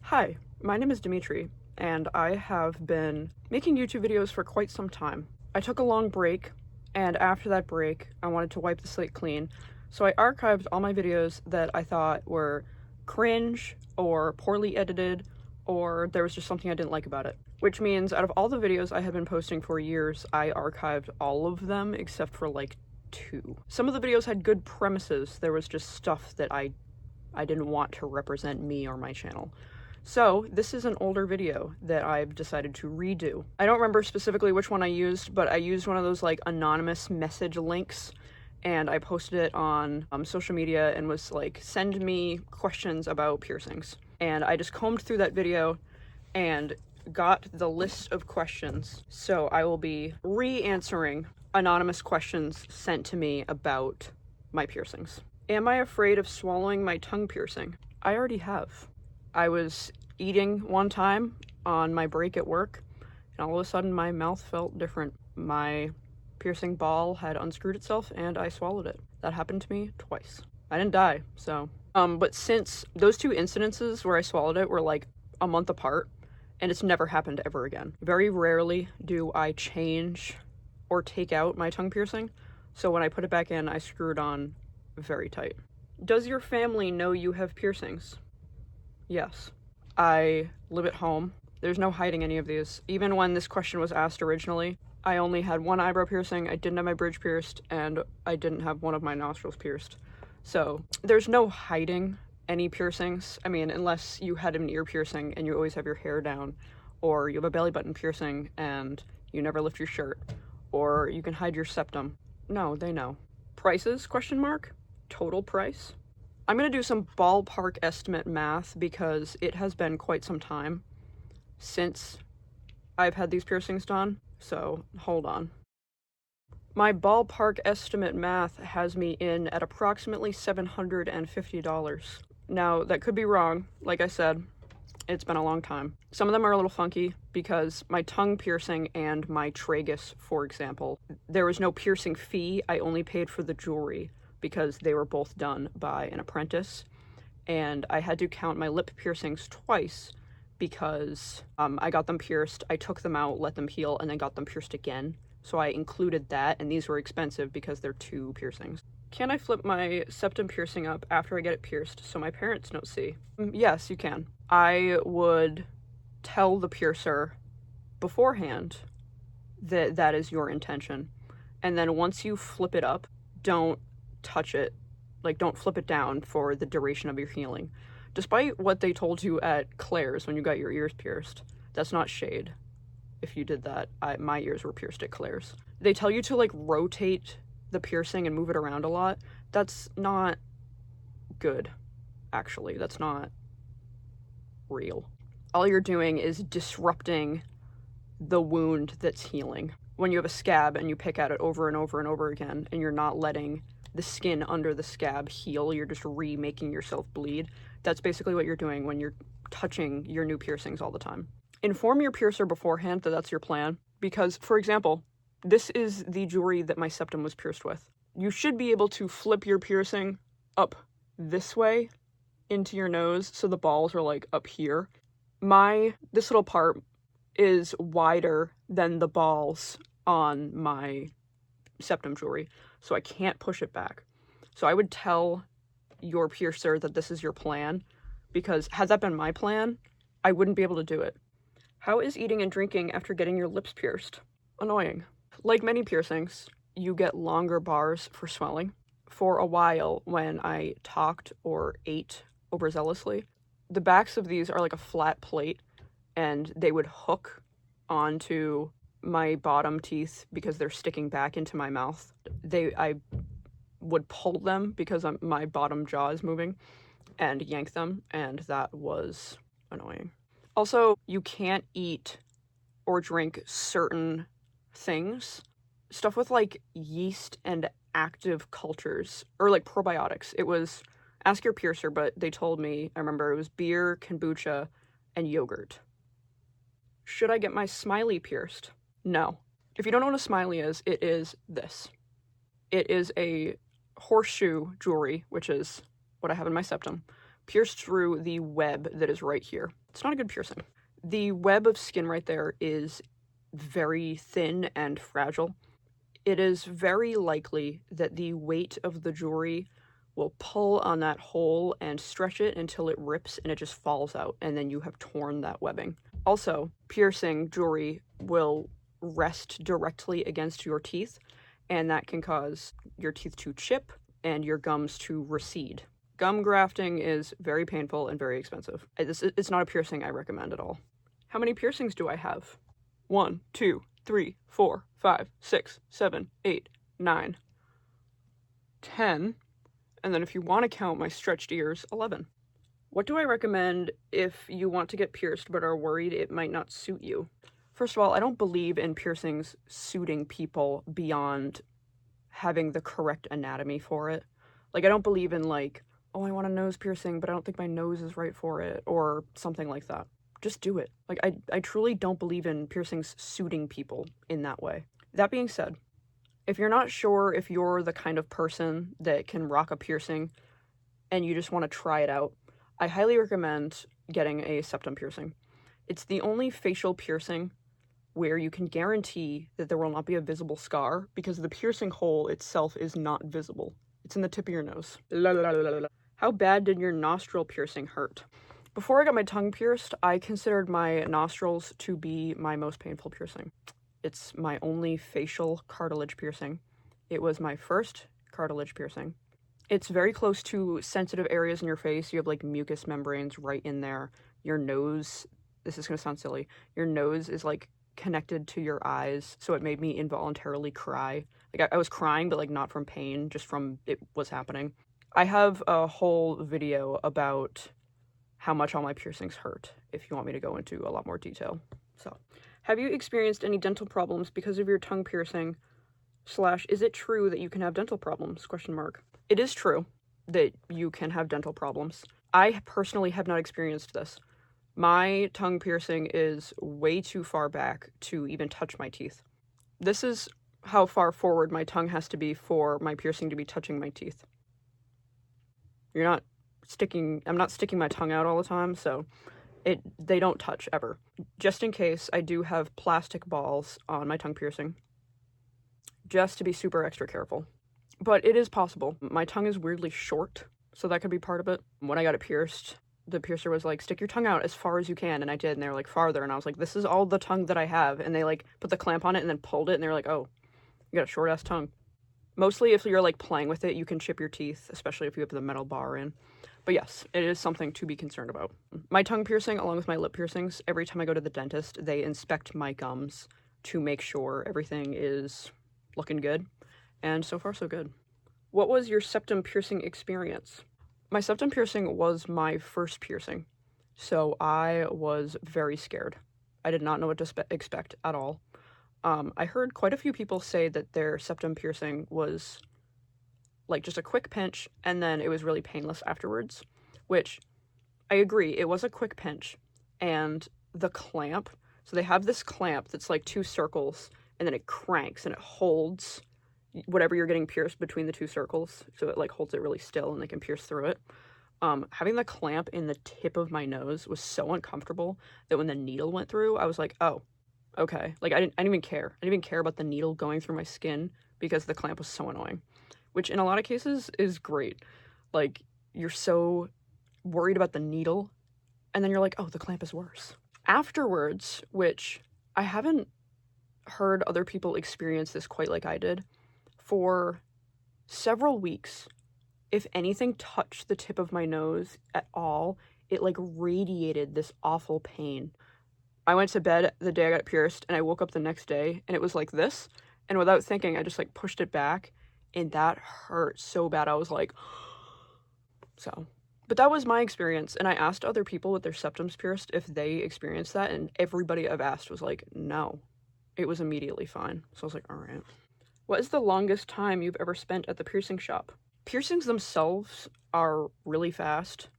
Hi, my name is Dimitri, and I have been making YouTube videos for quite some time. I took a long break, and after that break, I wanted to wipe the slate clean, so I archived all my videos that I thought were cringe, or poorly edited, or there was just something I didn't like about it. Which means, out of all the videos I had been posting for years, I archived all of them except for like 2. Some of the videos had good premises, there was just stuff that I didn't want to represent me or my channel. So this is an older video that I've decided to redo. I don't remember specifically which one I used, but I used one of those like anonymous message links, and I posted it on social media and was like, send me questions about piercings. And I just combed through that video and got the list of questions. So I will be re-answering anonymous questions sent to me about my piercings. Am I afraid of swallowing my tongue piercing? I already have. I was eating one time on my break at work, and all of a sudden my mouth felt different. My piercing ball had unscrewed itself, and I swallowed it. That happened to me twice. I didn't die, so. But since those 2 incidences where I swallowed it were like a month apart, and it's never happened ever again. Very rarely do I change or take out my tongue piercing, so when I put it back in, I screw it on very tight. Does your family know you have piercings? Yes. I live at home. There's no hiding any of these. Even when this question was asked originally, I only had one eyebrow piercing, I didn't have my bridge pierced, and I didn't have one of my nostrils pierced. So there's no hiding any piercings. I mean, unless you had an ear piercing and you always have your hair down, or you have a belly button piercing and you never lift your shirt, or you can hide your septum. No, they know. Prices, question mark? Total price? I'm gonna do some ballpark estimate math because it has been quite some time since I've had these piercings done, so hold on. My ballpark estimate math has me in at approximately $750. Now, that could be wrong. Like I said, it's been a long time. Some of them are a little funky because my tongue piercing and my tragus, for example, there was no piercing fee. I only paid for the jewelry because they were both done by an apprentice, and I had to count my lip piercings twice because I got them pierced, I took them out, let them heal, and then got them pierced again. So I included that, and these were expensive because they're 2 piercings. Can I flip my septum piercing up after I get it pierced so my parents don't see? Yes, you can. I would tell the piercer beforehand that that is your intention, and then once you flip it up, don't touch it. Like, don't flip it down for the duration of your healing. Despite what they told you at Claire's when you got your ears pierced, that's not shade. If you did that, my ears were pierced at Claire's. They tell you to like rotate the piercing and move it around a lot. That's not good, actually. That's not real. All you're doing is disrupting the wound that's healing. When you have a scab and you pick at it over and over and over again, and you're not letting the skin under the scab heal, you're just remaking yourself bleed. That's basically what you're doing when you're touching your new piercings all the time. Inform your piercer beforehand that that's your plan, because, for example, this is the jewelry that my septum was pierced with. You should be able to flip your piercing up this way into your nose so the balls are like up here. This little part is wider than the balls on my septum jewelry, so I can't push it back. So I would tell your piercer that this is your plan, because had that been my plan, I wouldn't be able to do it. How is eating and drinking after getting your lips pierced? Annoying. Like many piercings, you get longer bars for swelling. For a while, when I talked or ate overzealously, the backs of these are like a flat plate, and they would hook onto my bottom teeth because they're sticking back into my mouth. I would pull them because my bottom jaw is moving, and yank them, and that was annoying. Also, you can't eat or drink certain things. Stuff with like yeast and active cultures, or like probiotics. It was, ask your piercer, but they told me, I remember it was beer, kombucha, and yogurt. Should I get my smiley pierced? No. If you don't know what a smiley is, it is this. It is a horseshoe jewelry, which is what I have in my septum, pierced through the web that is right here. It's not a good piercing. The web of skin right there is very thin and fragile. It is very likely that the weight of the jewelry will pull on that hole and stretch it until it rips and it just falls out, and then you have torn that webbing. Also, piercing jewelry will rest directly against your teeth, and that can cause your teeth to chip and your gums to recede. Gum grafting is very painful and very expensive. It's not a piercing I recommend at all. How many piercings do I have? 1, 2, 3, 4, 5, 6, 7, 8, 9, 10, and then if you want to count my stretched ears, 11. What do I recommend if you want to get pierced but are worried it might not suit you? First of all, I don't believe in piercings suiting people beyond having the correct anatomy for it. Like, I don't believe in, like, oh, I want a nose piercing, but I don't think my nose is right for it, or something like that. Just do it. Like, I truly don't believe in piercings suiting people in that way. That being said, if you're not sure if you're the kind of person that can rock a piercing and you just want to try it out, I highly recommend getting a septum piercing. It's the only facial piercing where you can guarantee that there will not be a visible scar because the piercing hole itself is not visible. It's in the tip of your nose. How bad did your nostril piercing hurt? Before I got my tongue pierced, I considered my nostrils to be my most painful piercing. It's my only facial cartilage piercing. It was my first cartilage piercing. It's very close to sensitive areas in your face. You have like mucous membranes right in there. Your nose, this is gonna sound silly, your nose is like connected to your eyes, so it made me involuntarily cry. Like I was crying, but like not from pain, just from it was happening. I have a whole video about how much all my piercings hurt, if you want me to go into a lot more detail. So, have you experienced any dental problems because of your tongue piercing? / is it true that you can have dental problems? ? It is true that you can have dental problems. I personally have not experienced this. My tongue piercing is way too far back to even touch my teeth. This is how far forward my tongue has to be for my piercing to be touching my teeth. I'm not sticking my tongue out all the time, so they don't touch ever. Just in case, I do have plastic balls on my tongue piercing, just to be super extra careful. But it is possible. My tongue is weirdly short, so that could be part of it. When I got it pierced, the piercer was like, stick your tongue out as far as you can, and I did, and they were like, farther, and I was like, this is all the tongue that I have, and they like put the clamp on it and then pulled it, and they were like, oh, you got a short ass tongue. Mostly if you're like playing with it, you can chip your teeth, especially if you have the metal bar in. But yes, it is something to be concerned about. My tongue piercing, along with my lip piercings, every time I go to the dentist, they inspect my gums to make sure everything is looking good, and so far so good. What was your septum piercing experience? My septum piercing was my first piercing, so I was very scared. I did not know what to expect at all. I heard quite a few people say that their septum piercing was like just a quick pinch and then it was really painless afterwards, which I agree, it was a quick pinch. And the clamp, so they have this clamp that's like 2 circles and then it cranks and it holds whatever you're getting pierced between the 2 circles, so it like holds it really still and they can pierce through it. Having the clamp in the tip of my nose was so uncomfortable that when the needle went through, I was like, oh, okay. Like I didn't even care. I didn't even care about the needle going through my skin because the clamp was so annoying, which in a lot of cases is great. Like, you're so worried about the needle and then you're like, oh, the clamp is worse. Afterwards, which I haven't heard other people experience this quite like I did, for several weeks, if anything touched the tip of my nose at all, it like radiated this awful pain. I went to bed the day I got pierced and I woke up the next day and it was like this, and without thinking I just like pushed it back and that hurt so bad. I was like, so. But that was my experience, and I asked other people with their septums pierced if they experienced that, and everybody I've asked was like, no. It was immediately fine. So I was like, all right. What is the longest time you've ever spent at the piercing shop? Piercings themselves are really fast.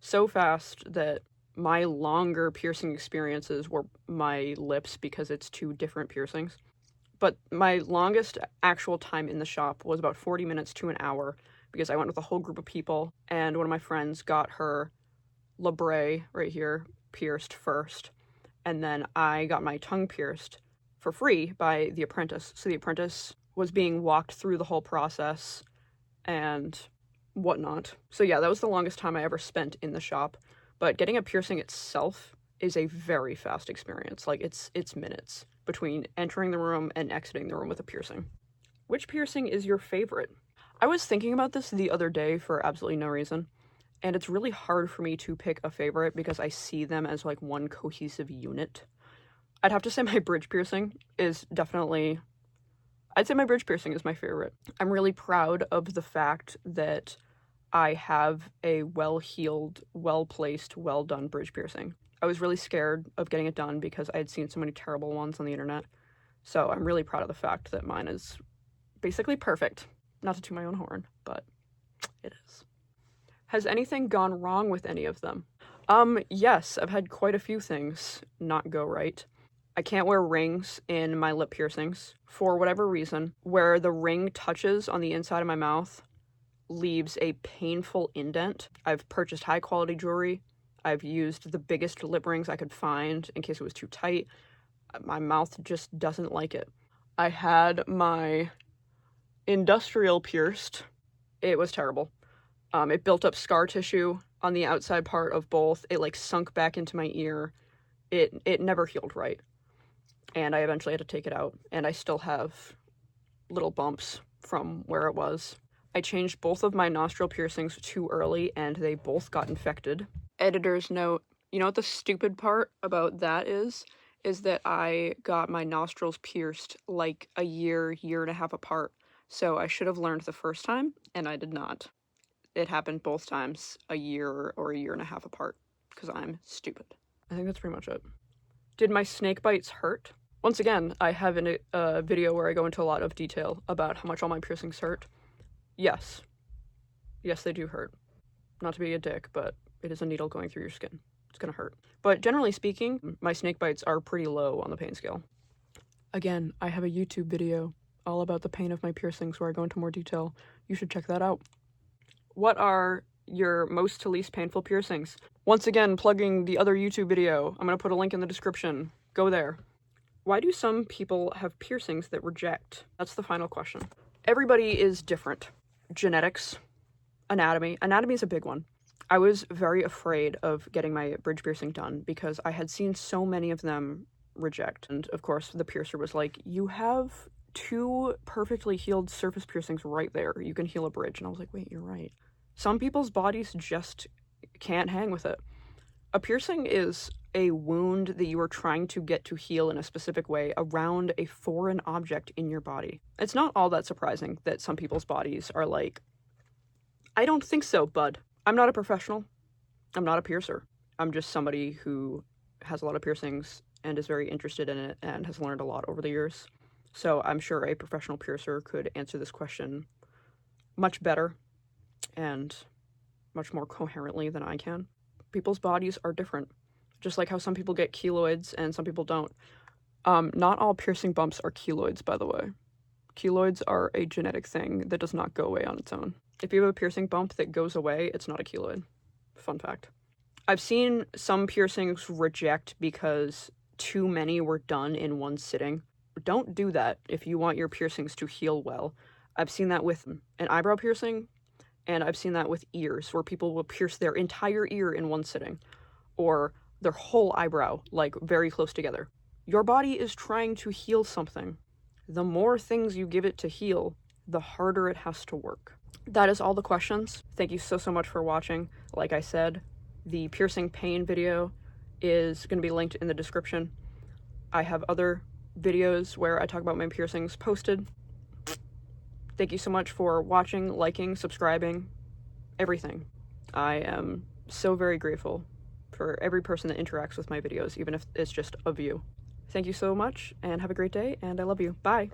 So fast that my longer piercing experiences were my lips because it's 2 different piercings. But my longest actual time in the shop was about 40 minutes to an hour because I went with a whole group of people and one of my friends got her labret right here pierced first, and then I got my tongue pierced for free by the apprentice. So the apprentice was being walked through the whole process and whatnot. So yeah, that was the longest time I ever spent in the shop. But getting a piercing itself is a very fast experience. Like, it's minutes between entering the room and exiting the room with a piercing. Which piercing is your favorite? I was thinking about this the other day for absolutely no reason, and it's really hard for me to pick a favorite because I see them as like one cohesive unit. I'd have to say my bridge piercing is definitely... I'd say my bridge piercing is my favorite. I'm really proud of the fact that I have a well-heeled, well-placed, well-done bridge piercing. I was really scared of getting it done because I had seen so many terrible ones on the internet. So I'm really proud of the fact that mine is basically perfect. Not to toot my own horn, but it is. Has anything gone wrong with any of them? Yes, I've had quite a few things not go right. I can't wear rings in my lip piercings for whatever reason. Where the ring touches on the inside of my mouth leaves a painful indent. I've purchased high quality jewelry. I've used the biggest lip rings I could find in case it was too tight. My mouth just doesn't like it. I had my industrial pierced. It was terrible. It built up scar tissue on the outside part of both. It like sunk back into my ear. It never healed right. And I eventually had to take it out, and I still have little bumps from where it was. I changed both of my nostril piercings too early, and they both got infected. Editor's note, you know what the stupid part about that is that I got my nostrils pierced like a year and a half apart. So I should have learned the first time, and I did not. It happened both times a year or a year and a half apart, because I'm stupid. I think that's pretty much it. Did my snake bites hurt? Once again, I have a video where I go into a lot of detail about how much all my piercings hurt. Yes. Yes, they do hurt. Not to be a dick, but it is a needle going through your skin. It's gonna hurt. But generally speaking, my snake bites are pretty low on the pain scale. Again, I have a YouTube video all about the pain of my piercings where I go into more detail. You should check that out. What are your most to least painful piercings? Once again, plugging the other YouTube video. I'm gonna put a link in the description. Go there. Why do some people have piercings that reject? That's the final question. Everybody is different. Genetics, anatomy. Anatomy is a big one. I was very afraid of getting my bridge piercing done because I had seen so many of them reject. And of course, the piercer was like, you have 2 perfectly healed surface piercings right there. You can heal a bridge. And I was like, wait, you're right. Some people's bodies just can't hang with it. A piercing is a wound that you are trying to get to heal in a specific way around a foreign object in your body. It's not all that surprising that some people's bodies are like, I don't think so, bud. I'm not a professional. I'm not a piercer. I'm just somebody who has a lot of piercings and is very interested in it and has learned a lot over the years. So I'm sure a professional piercer could answer this question much better and much more coherently than I can. People's bodies are different. Just like how some people get keloids and some people don't. Not all piercing bumps are keloids, by the way. Keloids are a genetic thing that does not go away on its own. If you have a piercing bump that goes away, it's not a keloid. Fun fact. I've seen some piercings reject because too many were done in one sitting. Don't do that if you want your piercings to heal well. I've seen that with an eyebrow piercing, and I've seen that with ears, where people will pierce their entire ear in one sitting, or their whole eyebrow, like very close together. Your body is trying to heal something. The more things you give it to heal, the harder it has to work. That is all the questions. Thank you so much for watching. Like I said, the piercing pain video is going to be linked in the description. I have other videos where I talk about my piercings posted. Thank you so much for watching, liking, subscribing, everything. I am so very grateful for every person that interacts with my videos, even if it's just a view. Thank you so much, and have a great day, and I love you. Bye!